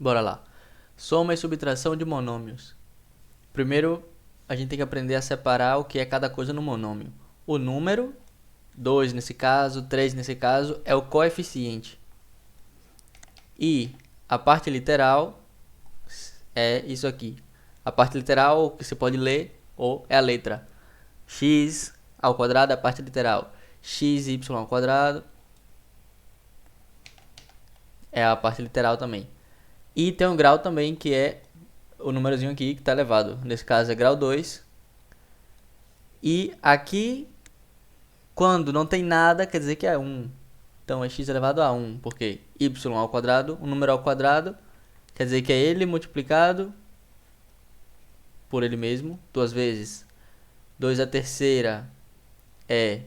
Bora lá. Soma e subtração de monômios. Primeiro, a gente tem que aprender a separar o que é cada coisa no monômio. O número, 2 nesse caso, 3 nesse caso, é o coeficiente. E a parte literal é isso aqui. A parte literal, que você pode ler, ou é a letra. X ao quadrado é a parte literal. XY ao quadrado é a parte literal também. E tem um grau também, que é o númerozinho aqui que está elevado. Nesse caso é grau 2. E aqui, quando não tem nada, quer dizer que é 1. Então é x elevado a 1, porque y ao quadrado, um número ao quadrado, quer dizer que é ele multiplicado por ele mesmo, duas vezes. 2 a terceira é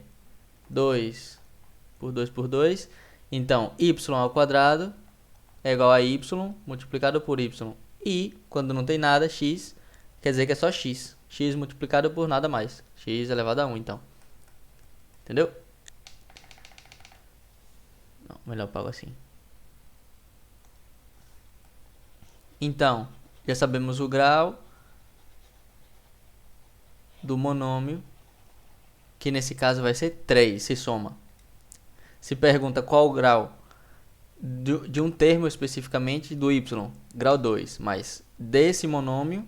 2 por 2 por 2. Então, y ao quadrado é igual a y multiplicado por y. E, quando não tem nada, x, quer dizer que é só x. X multiplicado por nada mais. X elevado a 1, então. Entendeu? Não, melhor eu pago assim. Então, já sabemos o grau do monômio, que nesse caso vai ser 3, se soma. Se pergunta qual o grau de um termo especificamente do y, grau 2, mas desse monômio,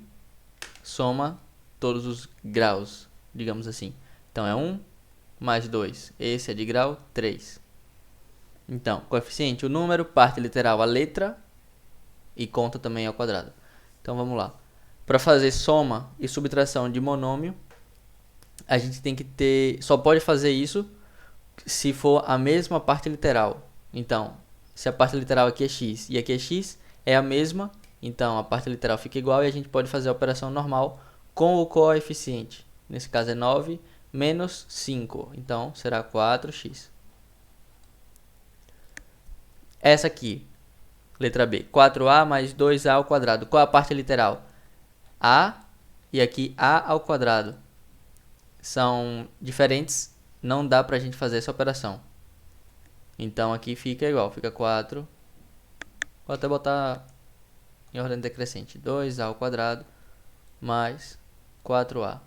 soma todos os graus, digamos assim. Então é 1 mais 2, esse é de grau 3. Então, coeficiente, o número, parte literal, a letra, e conta também ao quadrado. Então vamos lá. Para fazer soma e subtração de monômio, a gente tem que ter, só pode fazer isso se for a mesma parte literal. Então, se a parte literal aqui é x e aqui é x, é a mesma, então a parte literal fica igual e a gente pode fazer a operação normal com o coeficiente. Nesse caso é 9 menos 5, então será 4x. Essa aqui, letra B, 4a mais 2a ao quadrado. Qual é a parte literal? A e aqui a ao quadrado. São diferentes, não dá pra gente fazer essa operação. Então aqui fica igual, fica 4. Vou até botar em ordem decrescente. 2a ao quadrado mais 4a.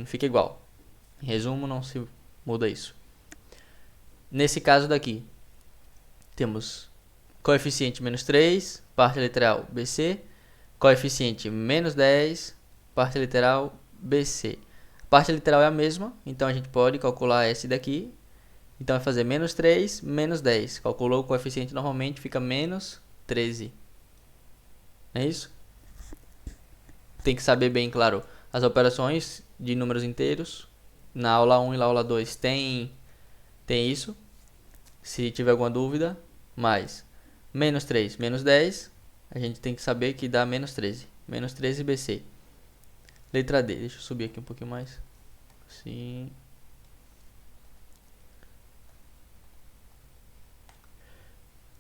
Fica igual. Em resumo, não se muda isso. Nesse caso daqui, temos coeficiente menos 3, parte literal BC, coeficiente menos 10, parte literal BC. Parte literal é a mesma, então a gente pode calcular esse daqui. Então vai fazer menos 3, menos 10. Calculou o coeficiente normalmente, fica menos 13. É isso? Tem que saber bem, claro, as operações de números inteiros. Na aula 1 e na aula 2 tem isso. Se tiver alguma dúvida, mais menos 3, menos 10, a gente tem que saber que dá menos 13. Menos 13 BC. Letra D, deixa eu subir aqui um pouquinho mais. Assim.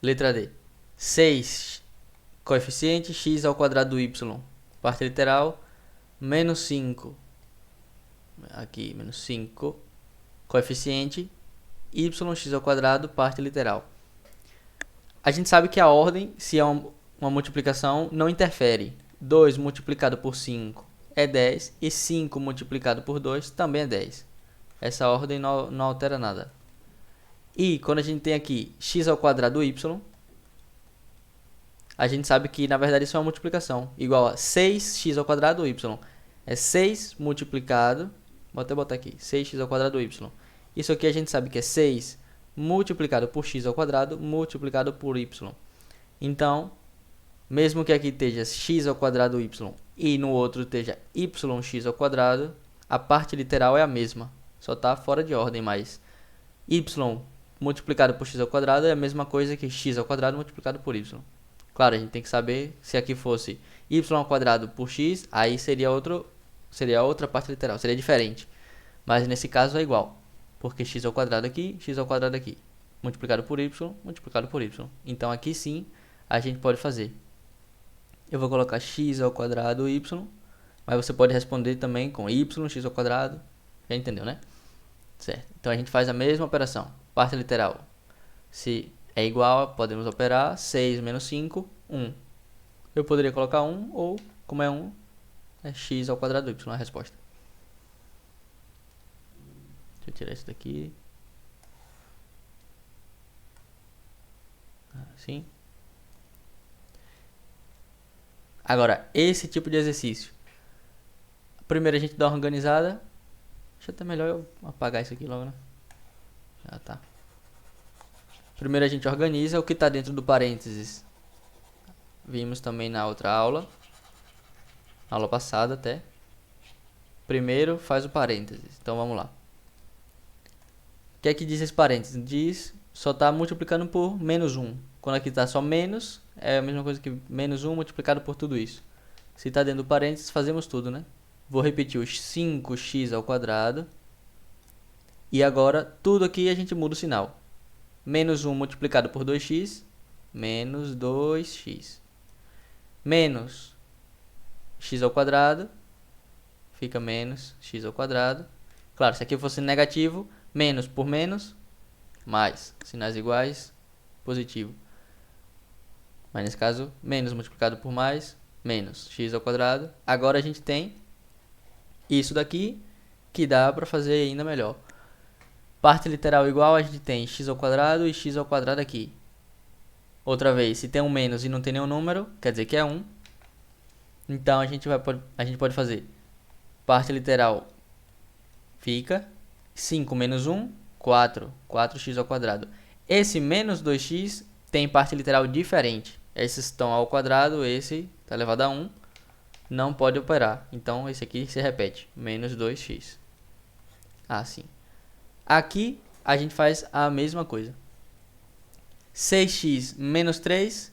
Letra D. 6, coeficiente x ao quadrado do y. Parte literal, menos 5. Aqui, menos 5. Coeficiente yx ao quadrado, parte literal. A gente sabe que a ordem, se é uma multiplicação, não interfere. 2 multiplicado por 5 é 10 e 5 multiplicado por 2 também é 10. Essa ordem não altera nada. E quando a gente tem aqui x ao quadrado do y, a gente sabe que na verdade isso é uma multiplicação. Igual a 6x ao quadrado do y. É 6 multiplicado, vou até botar aqui, 6x ao quadrado do y. Isso aqui a gente sabe que é 6 multiplicado por x ao quadrado multiplicado por y. Então, mesmo que aqui esteja x ao quadrado y e no outro esteja yx ao quadrado, a parte literal é a mesma. Só está fora de ordem, mas y multiplicado por x ao quadrado é a mesma coisa que x ao quadrado multiplicado por y. Claro, a gente tem que saber, se aqui fosse y ao quadrado por x, aí seria outra parte literal, seria diferente. Mas nesse caso é igual, porque x ao quadrado aqui, x ao quadrado aqui, multiplicado por y, multiplicado por y. Então aqui sim, a gente pode fazer. Eu vou colocar x ao quadrado y, mas você pode responder também com x ao quadrado. Já entendeu, né? Certo. Então a gente faz a mesma operação. Parte literal, se é igual, podemos operar, 6 menos 5, 1. Eu poderia colocar 1, ou, como é 1, é x ao quadrado do y, a resposta. Deixa eu tirar isso daqui. Assim. Agora, esse tipo de exercício. Primeiro a gente dá uma organizada. Acho até melhor eu apagar isso aqui logo, né? Já tá. Primeiro a gente organiza o que está dentro do parênteses. Vimos também na outra aula. Aula passada até. Primeiro faz o parênteses. Então vamos lá. O que é que diz esse parênteses? Diz, só está multiplicando por menos 1. Quando aqui está só menos, é a mesma coisa que menos 1 multiplicado por tudo isso. Se está dentro do parênteses, fazemos tudo, né? Vou repetir os 5x ao quadrado. E agora, tudo aqui a gente muda o sinal. Menos 1 multiplicado por 2x, menos 2x. Menos x ao quadrado, fica menos x ao quadrado. Claro, se aqui fosse negativo, menos por menos, mais. Sinais iguais, positivo. Mas nesse caso, menos multiplicado por mais, menos x ao quadrado. Agora a gente tem isso daqui, que dá para fazer ainda melhor. Parte literal igual, a gente tem x ao quadrado e x ao quadrado aqui. Outra vez, se tem um menos e não tem nenhum número, quer dizer que é 1. Então a gente pode fazer parte literal fica 5 menos 1, 4. 4x ao quadrado. Esse menos 2x tem parte literal diferente. Esses estão ao quadrado, esse está elevado a 1. Não pode operar. Então esse aqui se repete. Menos 2x. Assim. Aqui a gente faz a mesma coisa. 6x menos 3.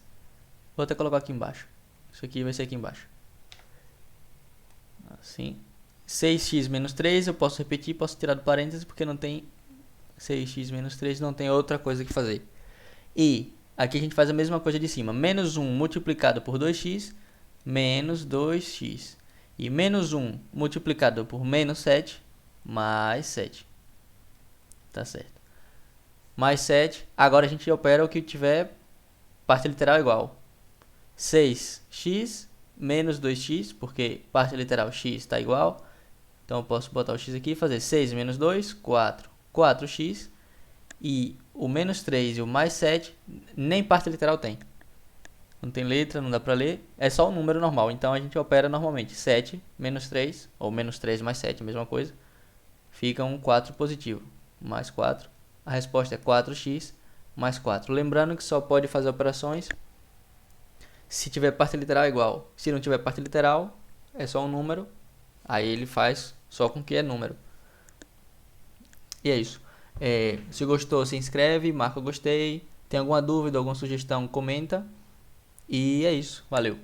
Vou até colocar aqui embaixo. Isso aqui vai ser aqui embaixo. Assim. 6x menos 3. Eu posso repetir, posso tirar do parênteses, porque não tem 6x menos 3. Não tem outra coisa que fazer. E aqui a gente faz a mesma coisa de cima. Menos 1 multiplicado por 2x. Menos 2x. E menos 1 multiplicado por menos 7. Mais 7. Tá certo. Mais 7. Agora a gente opera o que tiver parte literal igual. 6x menos 2x, porque parte literal x está igual. Então eu posso botar o x aqui e fazer 6 menos 2, 4. 4x. E o menos 3 e o mais 7, nem parte literal tem. Não tem letra, não dá para ler. É só um número normal. Então a gente opera normalmente. 7 menos 3, ou menos 3 mais 7, a mesma coisa. Fica um 4 positivo. Mais 4. A resposta é 4x mais 4. Lembrando que só pode fazer operações se tiver parte literal igual. Se não tiver parte literal, é só um número. Aí ele faz só com que é número. E é isso. Se gostou, se inscreve, marca o gostei. Tem alguma dúvida, alguma sugestão, comenta. E é isso. Valeu.